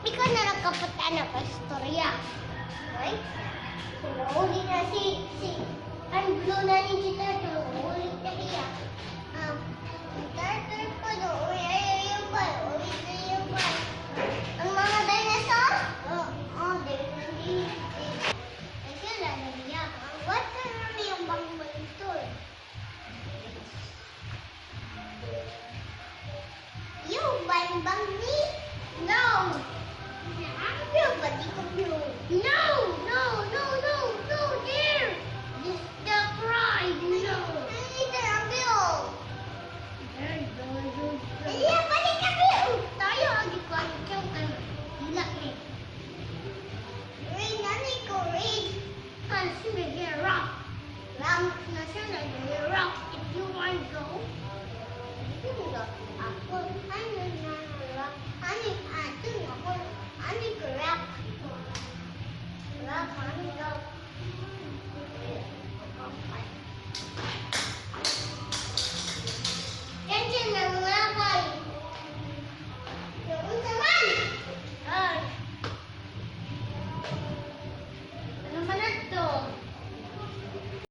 Ikaw na nagkapunta na pa istorya. Okay? Uli na ang blue na ni si Turtle. Uli na siya. Turtle pa doon. Yung bal. Uli na yung bal. Ang mga dinosaur? Dinosaur. Ay sila na niya. What na yung bang ito? Yung bang ni? No! No, dear! This the pride, no! Iya, balik ka bill! Tayo, agi ko ang ikaw ka na. Hila ni. Ray, nani ko, Ray. Sure, here, rock. Rock, na sure na here, rock. If you want to go, you can go. Ako, ano na.